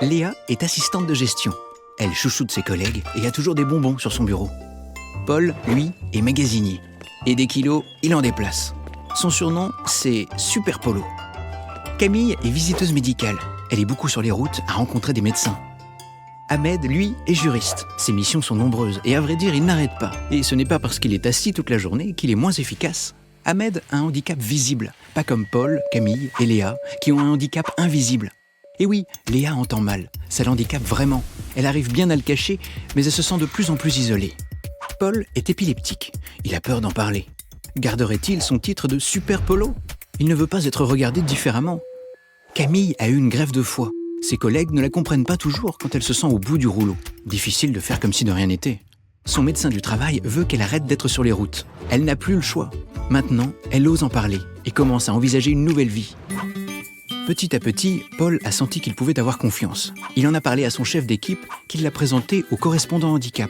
Léa est assistante de gestion. Elle chouchoute ses collègues et a toujours des bonbons sur son bureau. Paul, lui, est magasinier. Et des kilos, il en déplace. Son surnom, c'est Super Polo. Camille est visiteuse médicale. Elle est beaucoup sur les routes à rencontrer des médecins. Ahmed, lui, est juriste. Ses missions sont nombreuses et à vrai dire, il n'arrête pas. Et ce n'est pas parce qu'il est assis toute la journée qu'il est moins efficace. Ahmed a un handicap visible, pas comme Paul, Camille et Léa, qui ont un handicap invisible. Et oui, Léa entend mal, ça l'handicape vraiment. Elle arrive bien à le cacher, mais elle se sent de plus en plus isolée. Paul est épileptique, il a peur d'en parler. Garderait-il son titre de Super Polo ? Il ne veut pas être regardé différemment. Camille a eu une greffe de foie. Ses collègues ne la comprennent pas toujours quand elle se sent au bout du rouleau. Difficile de faire comme si de rien n'était. Son médecin du travail veut qu'elle arrête d'être sur les routes. Elle n'a plus le choix. Maintenant, elle ose en parler et commence à envisager une nouvelle vie. Petit à petit, Paul a senti qu'il pouvait avoir confiance. Il en a parlé à son chef d'équipe qui l'a présenté au correspondant handicap.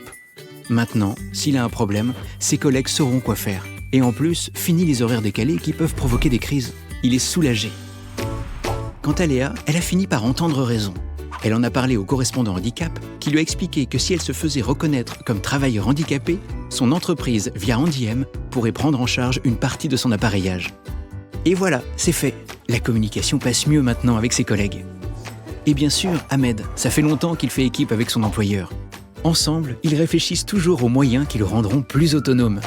Maintenant, s'il a un problème, ses collègues sauront quoi faire. Et en plus, fini les horaires décalés qui peuvent provoquer des crises. Il est soulagé. Quant à Léa, elle a fini par entendre raison. Elle en a parlé au correspondant handicap qui lui a expliqué que si elle se faisait reconnaître comme travailleur handicapé, son entreprise, via HandiM, pourrait prendre en charge une partie de son appareillage. Et voilà, c'est fait. La communication passe mieux maintenant avec ses collègues. Et bien sûr, Ahmed, ça fait longtemps qu'il fait équipe avec son employeur. Ensemble, ils réfléchissent toujours aux moyens qui le rendront plus autonome.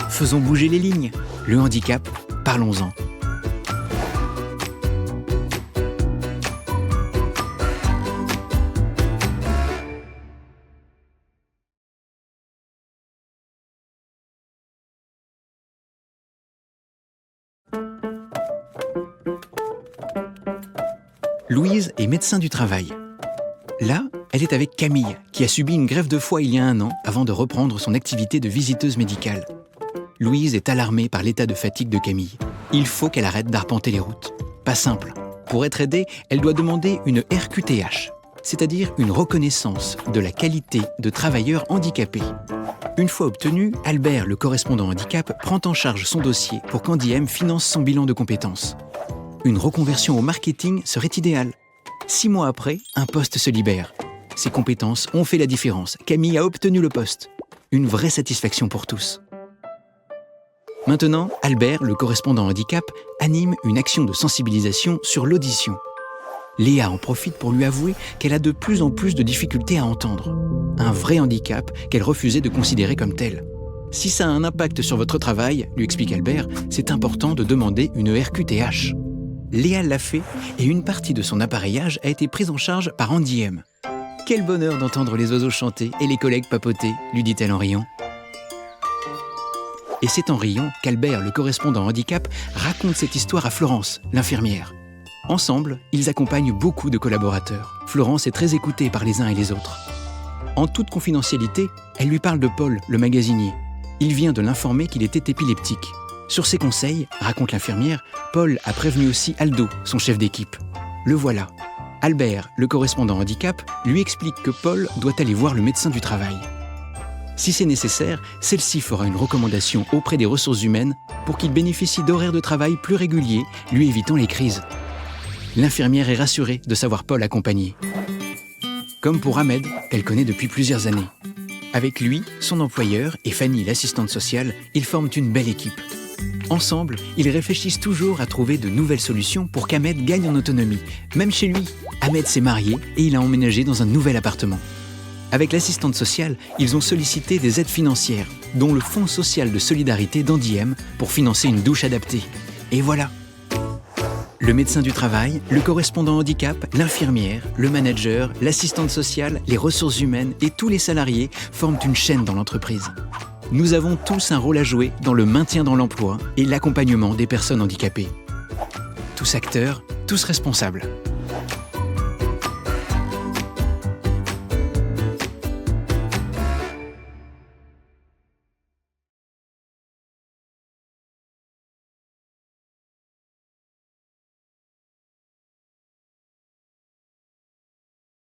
Faisons bouger les lignes. Le handicap, parlons-en. Louise est médecin du travail. Là, elle est avec Camille, qui a subi une greffe de foie il y a 1 an avant de reprendre son activité de visiteuse médicale. Louise est alarmée par l'état de fatigue de Camille. Il faut qu'elle arrête d'arpenter les routes. Pas simple. Pour être aidée, elle doit demander une RQTH, c'est-à-dire une reconnaissance de la qualité de travailleur handicapé. Une fois obtenue, Albert, le correspondant handicap, prend en charge son dossier pour qu'HandiM finance son bilan de compétences. Une reconversion au marketing serait idéale. 6 mois après, un poste se libère. Ses compétences ont fait la différence. Camille a obtenu le poste. Une vraie satisfaction pour tous. Maintenant, Albert, le correspondant handicap, anime une action de sensibilisation sur l'audition. Léa en profite pour lui avouer qu'elle a de plus en plus de difficultés à entendre. Un vrai handicap qu'elle refusait de considérer comme tel. Si ça a un impact sur votre travail, lui explique Albert, c'est important de demander une RQTH. Léa l'a fait et une partie de son appareillage a été prise en charge par HandiM. Quel bonheur d'entendre les oiseaux chanter et les collègues papoter, lui dit-elle en riant. Et c'est en riant qu'Albert, le correspondant handicap, raconte cette histoire à Florence, l'infirmière. Ensemble, ils accompagnent beaucoup de collaborateurs. Florence est très écoutée par les uns et les autres. En toute confidentialité, elle lui parle de Paul, le magasinier. Il vient de l'informer qu'il était épileptique. Sur ses conseils, raconte l'infirmière, Paul a prévenu aussi Aldo, son chef d'équipe. Le voilà. Albert, le correspondant handicap, lui explique que Paul doit aller voir le médecin du travail. Si c'est nécessaire, celle-ci fera une recommandation auprès des ressources humaines pour qu'il bénéficie d'horaires de travail plus réguliers, lui évitant les crises. L'infirmière est rassurée de savoir Paul accompagné. Comme pour Ahmed, qu'elle connaît depuis plusieurs années. Avec lui, son employeur et Fanny, l'assistante sociale, ils forment une belle équipe. Ensemble, ils réfléchissent toujours à trouver de nouvelles solutions pour qu'Ahmed gagne en autonomie. Même chez lui, Ahmed s'est marié et il a emménagé dans un nouvel appartement. Avec l'assistante sociale, ils ont sollicité des aides financières, dont le Fonds social de solidarité d'HandiM pour financer une douche adaptée. Et voilà. Le médecin du travail, le correspondant handicap, l'infirmière, le manager, l'assistante sociale, les ressources humaines et tous les salariés forment une chaîne dans l'entreprise. Nous avons tous un rôle à jouer dans le maintien dans l'emploi et l'accompagnement des personnes handicapées. Tous acteurs, tous responsables.